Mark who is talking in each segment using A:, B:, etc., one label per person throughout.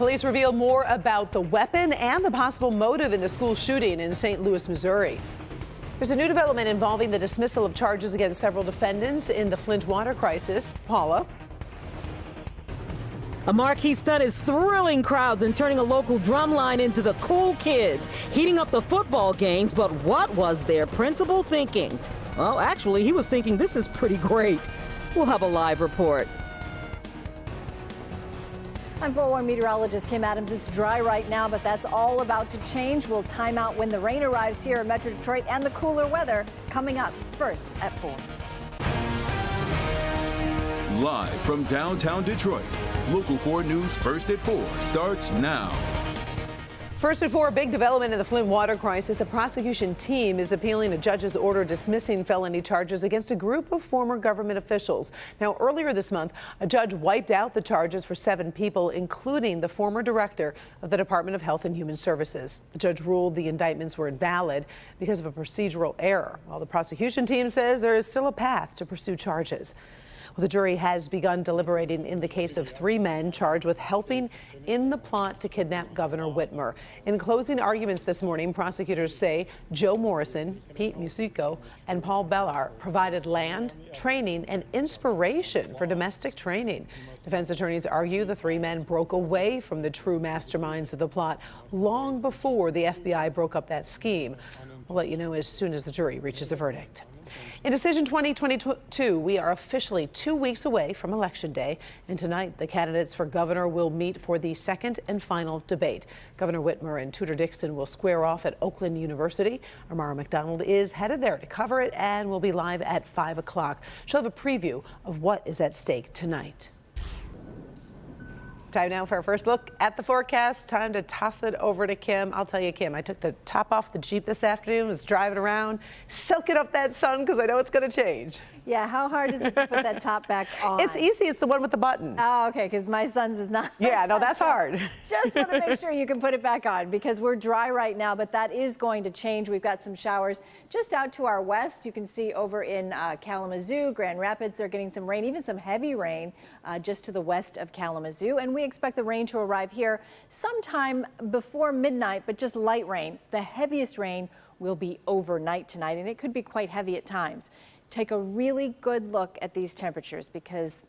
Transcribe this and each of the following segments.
A: Police reveal more about the weapon and the possible motive in the school shooting in St. Louis, Missouri. There's a new development involving the dismissal of charges against several defendants in the Flint water crisis. Paula.
B: A marquee stunt is thrilling crowds and turning a local drum line into the cool kids, heating up the football games. But what was their principal thinking? Well, actually, he was thinking this is pretty great. We'll have a live report.
C: I'm 4-1 meteorologist Kim Adams. It's dry right now, but that's all about to change. We'll time out when the rain arrives here in Metro Detroit and the cooler weather coming up first at 4.
D: Live from downtown Detroit, Local 4 News First at 4 starts now.
A: First at 4, big development in the Flint water crisis. A prosecution team is appealing a judge's order dismissing felony charges against a group of former government officials. Now, earlier this month, a judge wiped out the charges for 7 people, including the former director of the Department of Health and Human Services. The judge ruled the indictments were invalid because of a procedural error, while the prosecution team says there is still a path to pursue charges. Well, the jury has begun deliberating in the case of 3 men charged with helping in the plot to kidnap Governor Whitmer. In closing arguments this morning, prosecutors say Joe Morrison, Pete Musico, and Paul Bellar provided land, training, and inspiration for domestic training. Defense attorneys argue the 3 men broke away from the true masterminds of the plot long before the FBI broke up that scheme. We'll let you know as soon as the jury reaches a verdict. In Decision 2022, we are officially 2 weeks away from Election Day, and tonight the candidates for governor will meet for the second and final debate. Governor Whitmer and Tudor Dixon will square off at Oakland University. Amara McDonald is headed there to cover it and will be live at 5 o'clock. She'll have a preview of what is at stake tonight. Time now for our first look at the forecast. Time to toss it over to Kim. I'll tell you, Kim, I took the top off the Jeep this afternoon, was driving around, soaking up that sun because I know it's going to change.
C: Yeah, how hard is it to put that top back on?
A: It's easy. It's the one with the button.
C: Oh, okay, because my son's is not.
A: Yeah, no, that's hard.
C: Just want to make sure you can put it back on because we're dry right now, but that is going to change. We've got some showers just out to our west. You can see over in Kalamazoo, Grand Rapids, they're getting some rain, even some heavy rain just to the west of Kalamazoo. And we expect the rain to arrive here sometime before midnight, but just light rain. The heaviest rain will be overnight tonight, and it could be quite heavy at times. Take a really good look at these temperatures because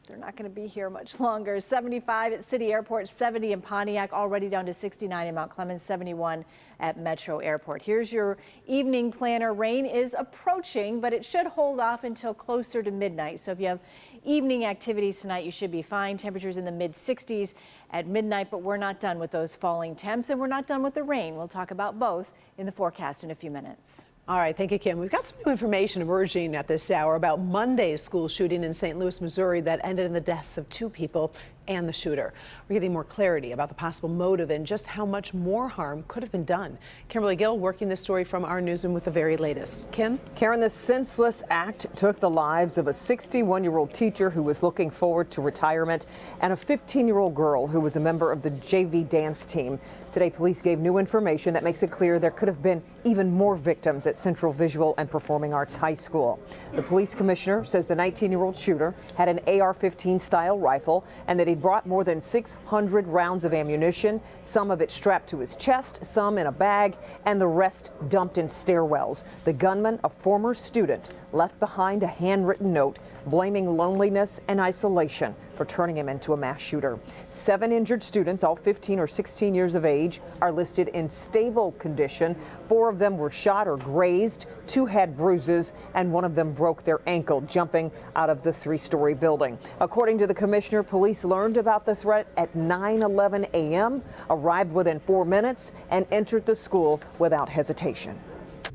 C: they're not going to be here much longer. 75 at City Airport, 70 in Pontiac, already down to 69 in Mount Clemens, 71 at Metro Airport. Here's your evening planner. Rain is approaching, but it should hold off until closer to midnight. So if you have evening activities tonight, you should be fine. Temperatures in the mid 60s at midnight, but we're not done with those falling temps and we're not done with the rain. We'll talk about both in the forecast in a few minutes.
A: All right, thank you, Kim. We've got some new information emerging at this hour about Monday's school shooting in St. Louis, Missouri that ended in the deaths of 2 people and the shooter. We're getting more clarity about the possible motive and just how much more harm could have been done. Kimberly Gill working this story from our newsroom with the very latest. Kim?
E: Karen, this senseless act took the lives of a 61-year-old teacher who was looking forward to retirement and a 15-year-old girl who was a member of the JV dance team. Today, police gave new information that makes it clear there could have been even more victims at Central Visual and Performing Arts High School. The police commissioner says the 19-year-old shooter had an AR-15 style rifle and that he brought more than 600 rounds of ammunition, some of it strapped to his chest, some in a bag, and the rest dumped in stairwells. The gunman, a former student, left behind a handwritten note blaming loneliness and isolation for turning him into a mass shooter. 7 injured students, all 15 or 16 years of age, are listed in stable condition. 4 of them were shot or grazed, 2 had bruises, and 1 of them broke their ankle jumping out of the 3-story building. According to the commissioner, police learned about the threat at 9:11 a.m., arrived within 4 minutes, and entered the school without hesitation.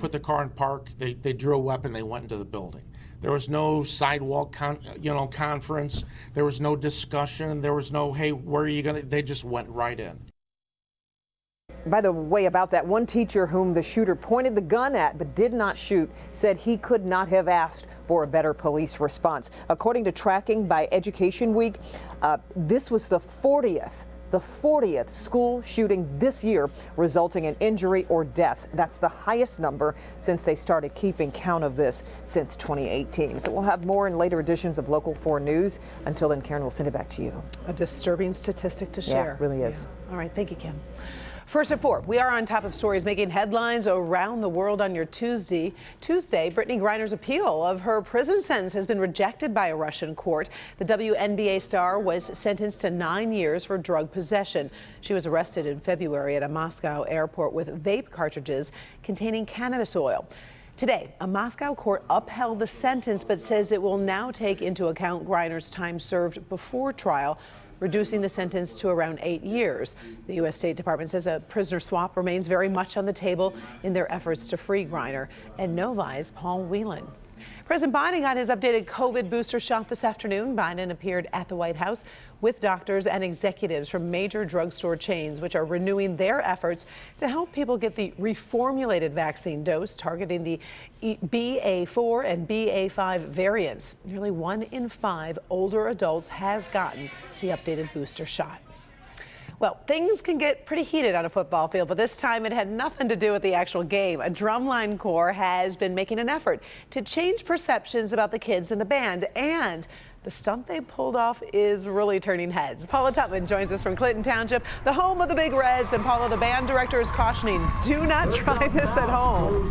F: Put the car in park, they drew a weapon, they went into the building. There was no sidewalk conference, there was no discussion, there was no, hey, where are you gonna, they just went right in.
E: By the way, about that, one teacher whom the shooter pointed the gun at but did not shoot said he could not have asked for a better police response. According to tracking by Education Week, this was the 40th the 40th school shooting this year resulting in injury or death. That's the highest number since they started keeping count of this since 2018. So we'll have more in later editions of Local 4 News. Until then, Karen, we'll send it back to you.
A: A disturbing statistic to share.
E: Yeah, it really is.
A: Yeah. All right, thank you, Kim. First at 4, we are on top of stories making headlines around the world on your Tuesday. Brittany Griner's appeal of her prison sentence has been rejected by a Russian court. The WNBA star was sentenced to 9 years for drug possession. She was arrested in February at a Moscow airport with vape cartridges containing cannabis oil. Today, a Moscow court upheld the sentence but says it will now take into account Griner's time served before trial, reducing the sentence to around 8 years. The U.S. State Department says a prisoner swap remains very much on the table in their efforts to free Griner. And Novi's Paul Whelan. President Biden got his updated COVID booster shot this afternoon. Biden appeared at the White House with doctors and executives from major drugstore chains, which are renewing their efforts to help people get the reformulated vaccine dose targeting the BA4 and BA5 variants. Nearly 1 in 5 older adults has gotten the updated booster shot. Well, things can get pretty heated on a football field, but this time it had nothing to do with the actual game. A drumline corps has been making an effort to change perceptions about the kids in the band, and the stunt they pulled off is really turning heads. Paula Tutman joins us from Clinton Township, the home of the Big Reds. And Paula, the band director is cautioning, do not try this at home.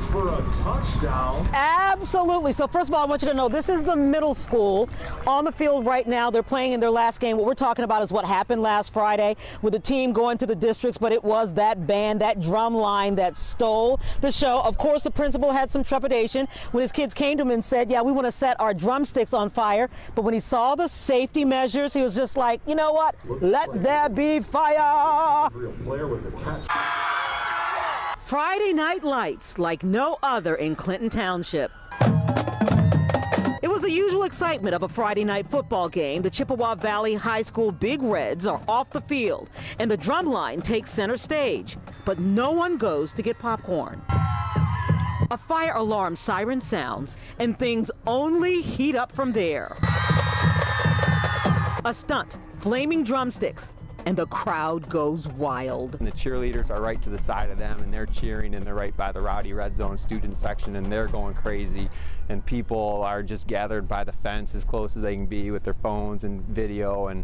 B: Absolutely. So first of all, I want you to know this is the middle school on the field right now. They're playing in their last game. What we're talking about is what happened last Friday with the team going to the districts, but it was that band, that drum line that stole the show. Of course, the principal had some trepidation when his kids came to him and said, yeah, we want to set our drumsticks on fire. But when he saw the safety measures, he was just like, you know what? Let there be fire. Friday night lights like no other in Clinton Township. It was the usual excitement of a Friday night football game. The Chippewa Valley High School Big Reds are off the field, and the drumline takes center stage. But no one goes to get popcorn. A fire alarm siren sounds, and things only heat up from there. A stunt, flaming drumsticks, and the crowd goes wild.
G: And the cheerleaders are right to the side of them, and they're cheering, and they're right by the Rowdy Red Zone student section, and they're going crazy. And people are just gathered by the fence as close as they can be with their phones and video, and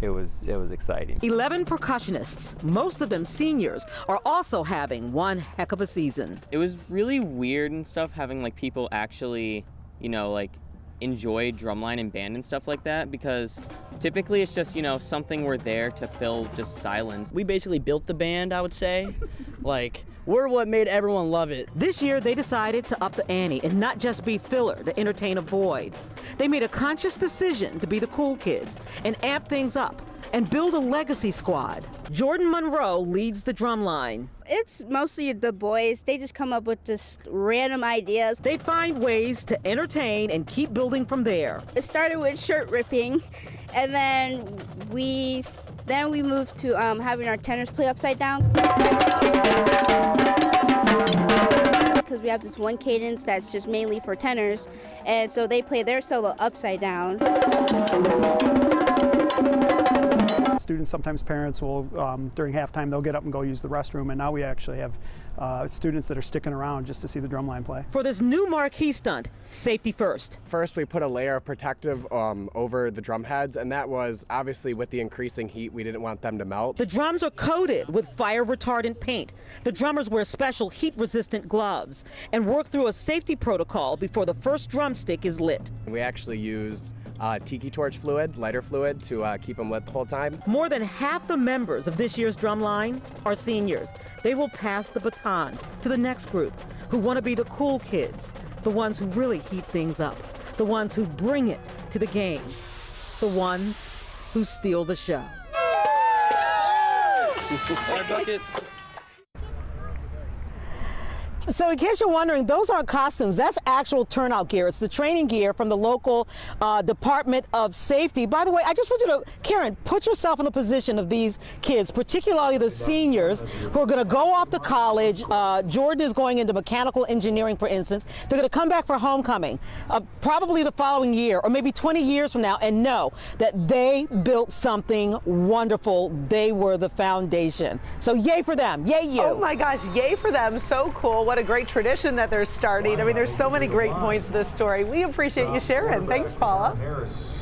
G: it was exciting. 11
B: percussionists, most of them seniors, are also having one heck of a season.
H: It was really weird and stuff having like people actually, like enjoy drumline and band and stuff like that, because typically it's just, something we're there to fill just silence.
I: We basically built the band, I would say. Like, we're what made everyone love it.
B: This year they decided to up the ante and not just be filler to entertain a void. They made a conscious decision to be the cool kids and amp things up and build a legacy squad. Jordan Monroe leads the drum line.
J: It's mostly the boys. They just come up with just random ideas.
B: They find ways to entertain and keep building from there.
J: It started with shirt ripping, and then we moved to having our tenors play upside down. Because we have this one cadence that's just mainly for tenors, and so they play their solo upside down.
K: Students, sometimes parents will, during halftime, they'll get up and go use the restroom, and now we actually have students that are sticking around just to see the drumline play.
B: For this new marquee stunt, safety first.
L: First, we put a layer of protective over the drum heads, and that was obviously with the increasing heat, we didn't want them to melt.
B: The drums are coated with fire-retardant paint. The drummers wear special heat-resistant gloves and work through a safety protocol before the first drumstick is lit.
L: We actually used tiki torch fluid, lighter fluid, to keep them lit the whole time.
B: More than half the members of this year's drumline are seniors. They will pass the baton to the next group who want to be the cool kids, the ones who really heat things up, the ones who bring it to the games, the ones who steal the show. So in case you're wondering, those aren't costumes. That's actual turnout gear. It's the training gear from the local Department of Safety. By the way, I just want you to, Karen, put yourself in the position of these kids, particularly the seniors who are going to go off to college. Jordan is going into mechanical engineering, for instance. They're going to come back for homecoming, probably the following year or maybe 20 years from now, and know that they built something wonderful. They were the foundation. So yay for them. Yay you.
A: Oh my gosh, yay for them. So cool. What a great tradition that they're starting. I mean, there's so many great points to this story. We appreciate you sharing. Thanks, Paula.